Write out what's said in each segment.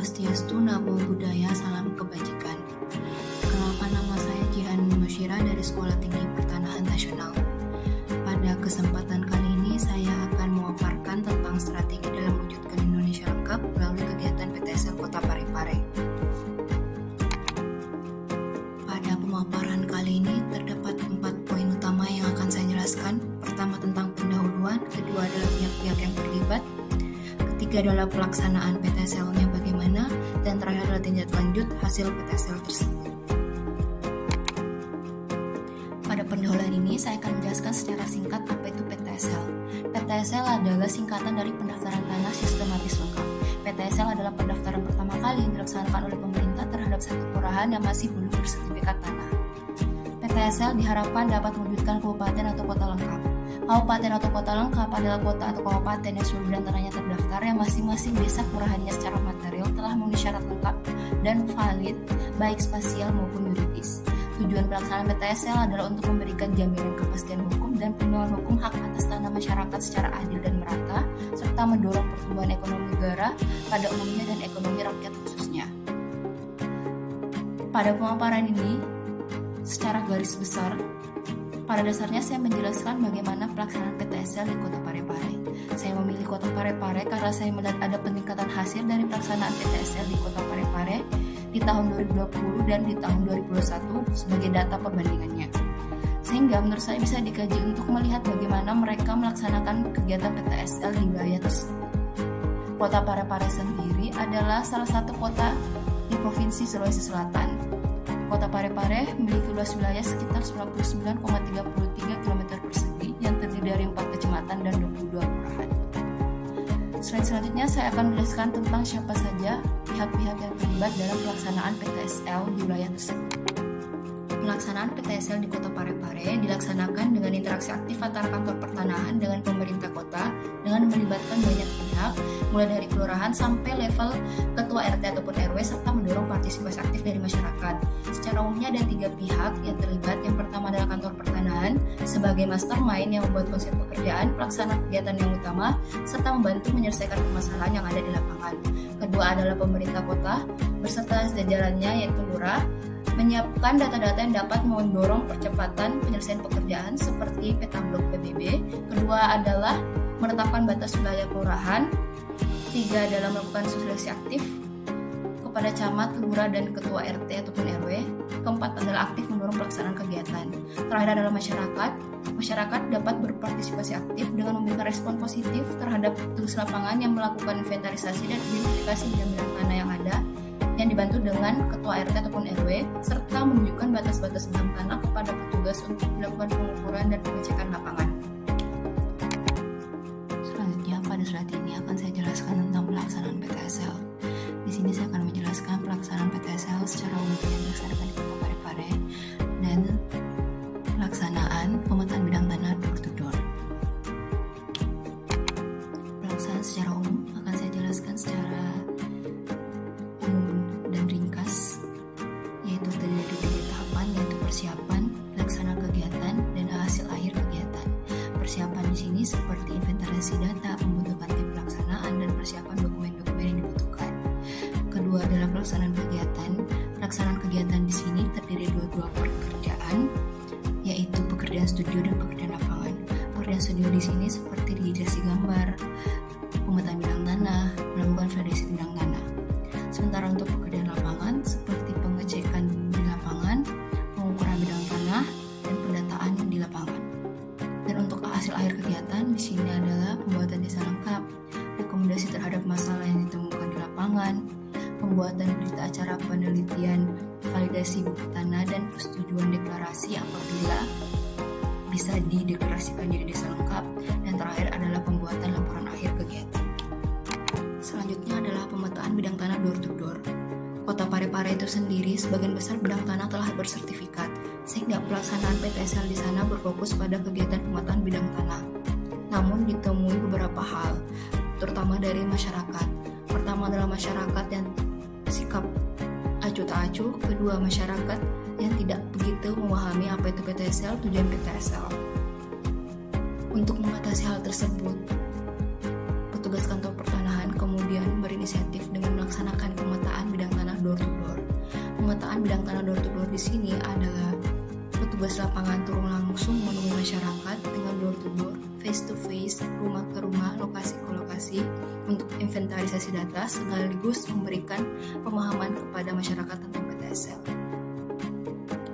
Swastiastu, Namo Buddhaya, Salam Kebajikan. Perkenalkan, nama saya Jihan Musyira dari Sekolah Tinggi Pertanahan Nasional. Pada kesempatan kali ini saya akan memaparkan tentang strategi dalam mewujudkan Indonesia lengkap melalui kegiatan PTSL Kota Parepare. Pada pemaparan kali ini terdapat 4 poin utama yang akan saya jelaskan. Pertama, tentang pendahuluan, kedua adalah pihak-pihak yang terlibat, ketiga adalah pelaksanaan PTSL-nya bagaimana, dan terakhir adalah tindak lanjut hasil PTSL tersebut. Pada pendahuluan ini saya akan menjelaskan secara singkat apa itu PTSL. PTSL adalah singkatan dari pendaftaran tanah sistematis lengkap. PTSL adalah pendaftaran pertama kali yang dilaksanakan oleh pemerintah terhadap satu kelurahan yang masih belum bersertifikat tanah. PTSL diharapkan dapat mewujudkan kabupaten atau kota lengkap. Kabupaten atau kota lengkap adalah kota atau kabupaten yang seluruh bidang tanahnya terdaftar yang masing-masing desa kelurahannya secara material telah memenuhi syarat lengkap dan valid baik spasial maupun yuridis. Tujuan pelaksanaan PTSL adalah untuk memberikan jaminan kepastian hukum dan perlindungan hukum hak atas tanah masyarakat secara adil dan merata, serta mendorong pertumbuhan ekonomi negara pada umumnya dan ekonomi rakyat khususnya. Pada pemaparan ini, secara garis besar, pada dasarnya saya menjelaskan bagaimana pelaksanaan PTSL di Kota Parepare. Saya memilih Kota Parepare karena saya melihat ada peningkatan hasil dari pelaksanaan PTSL di Kota Parepare di tahun 2020 dan di tahun 2021 sebagai data perbandingannya. Sehingga menurut saya bisa dikaji untuk melihat bagaimana mereka melaksanakan kegiatan PTSL di wilayah tersebut. Kota Parepare sendiri adalah salah satu kota di Provinsi Sulawesi Selatan. Kota Parepare memiliki luas wilayah sekitar 99,33 km persegi yang terdiri dari 4 kecamatan dan 22 kelurahan. Selanjutnya saya akan menjelaskan tentang siapa saja pihak-pihak yang terlibat dalam pelaksanaan PTSL di wilayah tersebut. Pelaksanaan PTSL di Kota Parepare dilaksanakan dengan interaksi aktif antara kantor pertanahan dengan pemerintah kota dengan melibatkan banyak pihak, mulai dari kelurahan sampai level ketua RT ataupun RW, serta mendorong partisipasi aktif dari masyarakat. Secara umumnya ada 3 pihak yang terlibat. Yang pertama adalah kantor pertanahan sebagai mastermind yang membuat konsep pekerjaan, pelaksanaan kegiatan yang utama, serta membantu menyelesaikan permasalahan yang ada di lapangan. Kedua adalah pemerintah kota beserta jajarannya yaitu lurah, menyiapkan data-data yang dapat mendorong percepatan penyelesaian pekerjaan seperti peta blok PBB. Kedua adalah menetapkan batas wilayah kelurahan. Tiga adalah melakukan sosialisasi aktif kepada camat, lurah, dan ketua RT ataupun RW. Keempat adalah aktif mendorong pelaksanaan kegiatan. Terakhir adalah masyarakat. Masyarakat dapat berpartisipasi aktif dengan memberikan respon positif terhadap tugas lapangan yang melakukan inventarisasi dan identifikasi bidang-bidang tanah yang ada, yang dibantu dengan ketua RT ataupun RW, serta menunjukkan batas-batas bidang tanah kepada petugas untuk dilakukan pengukuran dan pengecekan lapangan. Selanjutnya, pada slide ini akan saya jelaskan tentang pelaksanaan PTSL. Di sini saya akan menjelaskan pelaksanaan PTSL secara umum yang dilaksanakan di Kota Parepare dan pelaksanaan pemetaan bidang tanah door to door. Pelaksanaan secara umum akan saya jelaskan secara dan ringkas, yaitu terdiri dari 3 tahapan, yaitu persiapan, pelaksanaan kegiatan, dan hasil akhir kegiatan. Persiapan di sini seperti inventarisasi data, pembentukan tim pelaksanaan, dan persiapan dokumen-dokumen yang dibutuhkan. Kedua adalah pelaksanaan kegiatan. Pelaksanaan kegiatan di sini terdiri dari dua pekerjaan, yaitu pekerjaan studio dan pekerjaan lapangan. Pekerjaan studio di sini seperti registrasi gambar, pemetaan bidang tanah, melakukan validasi bidang tanah. Sementara untuk pekerjaan lapangan seperti pengecekan di lapangan, pengukuran bidang tanah, dan pendataan di lapangan. Dan untuk hasil akhir kegiatan di sini adalah pembuatan desa lengkap, rekomendasi terhadap masalah yang ditemukan di lapangan, pembuatan berita acara penelitian, validasi buku tanah, dan persetujuan deklarasi apabila bisa dideklarasikan jadi desa lengkap. Dan terakhir adalah pembuatan laporan akhir kegiatan. Selanjutnya adalah pemetaan bidang tanah door to door. Kota Parepare itu sendiri sebagian besar bidang tanah telah bersertifikat, sehingga pelaksanaan PTSL di sana berfokus pada kegiatan pemetaan bidang tanah. Namun ditemui beberapa hal, terutama dari masyarakat. Pertama adalah masyarakat yang sikap acuh tak acuh. Kedua, masyarakat yang tidak begitu memahami apa itu PTSL, tujuan PTSL. Untuk mengatasi hal tersebut, petugas kantor pertanahan kemudian berinisiatif dengan melaksanakan pemetaan bidang tanah door to door di sini adalah petugas lapangan turun langsung menemui masyarakat dengan door to door, face to face, rumah ke rumah, lokasi ke lokasi untuk inventarisasi data sekaligus memberikan pemahaman kepada masyarakat tentang PTSL.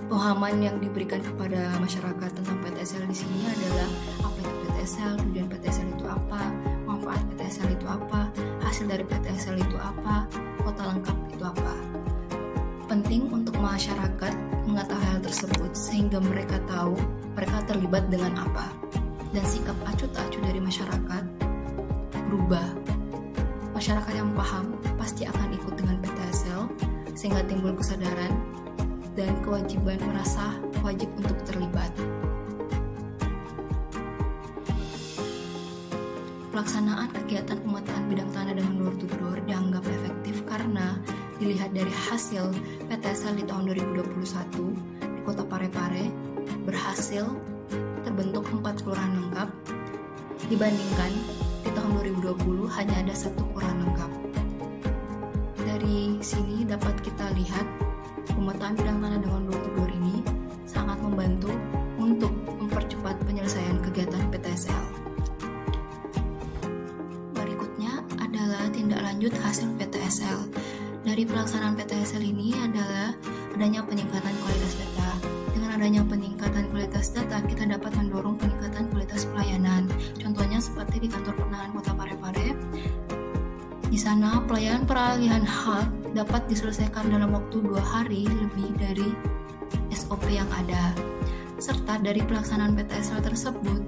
Pemahaman yang diberikan kepada masyarakat tentang PTSL di sini adalah apa itu PTSL, tujuan PTSL itu apa, manfaat PTSL itu apa, hasil dari PTSL itu apa, kota lengkap itu apa. Penting untuk masyarakat mengetahui hal tersebut sehingga mereka tahu mereka terlibat dengan apa, dan sikap acuh tak acuh dari masyarakat berubah. Masyarakat yang paham pasti akan ikut dengan PTSL sehingga timbul kesadaran dan kewajiban merasa wajib untuk terlibat. Pelaksanaan kegiatan pemetaan bidang tanah dengan door to door dianggap efektif karena dilihat dari hasil PTSL di tahun 2021 di Kota Parepare berhasil terbentuk 4 kelurahan lengkap dibandingkan di tahun 2020 hanya ada 1 kelurahan lengkap. Dari sini dapat kita lihat pemetaan bidang tanah dengan door to door ini sangat membantu untuk mempercepat penyelesaian kegiatan PTSL. Berikutnya adalah tindak lanjut hasil PTSL. Dari pelaksanaan PTSL ini adalah adanya peningkatan kualitas data. Dengan adanya peningkatan kualitas data, kita dapat mendorong peningkatan kualitas pelayanan. Contohnya seperti di kantor pertanahan Kota Parepare. Di sana pelayanan peralihan hak dapat diselesaikan dalam waktu 2 hari lebih dari SOP yang ada. Serta dari pelaksanaan PTSL tersebut,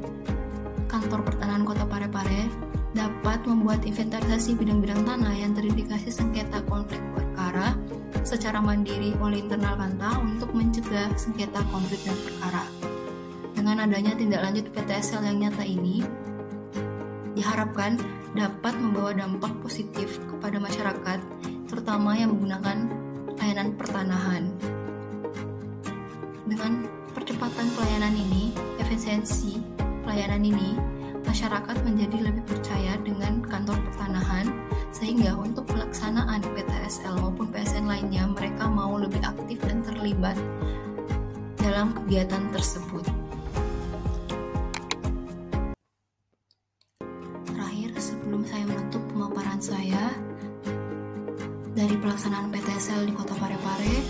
kantor pertanahan Kota Parepare dapat membuat inventarisasi bidang-bidang tanah yang terindikasi sengketa konflik perkara secara mandiri oleh internal Kanta untuk mencegah sengketa konflik dan perkara. Dengan adanya tindak lanjut PTSL yang nyata ini, diharapkan dapat membawa dampak positif kepada masyarakat, terutama yang menggunakan layanan pertanahan. Dengan percepatan pelayanan ini, efisiensi pelayanan ini, masyarakat menjadi lebih percaya dengan kantor pertanahan, sehingga untuk pelaksanaan PTSL maupun PSN lainnya mereka mau lebih aktif dan terlibat dalam kegiatan tersebut. Terakhir, sebelum saya menutup pemaparan saya dari pelaksanaan PTSL di Kota Parepare,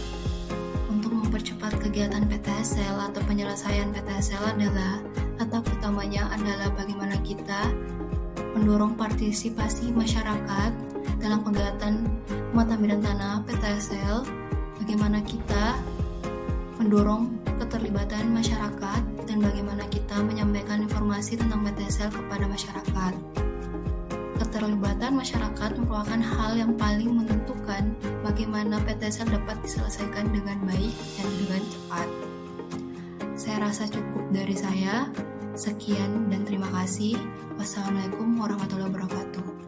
untuk mempercepat kegiatan PTSL atau penyelesaian PTSL adalah tahap utamanya adalah bagaimana kita mendorong partisipasi masyarakat dalam kegiatan pemetaan bidang tanah PTSL, bagaimana kita mendorong keterlibatan masyarakat dan bagaimana kita menyampaikan informasi tentang PTSL kepada masyarakat. Keterlibatan masyarakat merupakan hal yang paling menentukan bagaimana PTSL dapat diselesaikan dengan baik dan dengan cepat. Saya rasa cukup dari saya. Sekian dan terima kasih. Wassalamualaikum warahmatullahi wabarakatuh.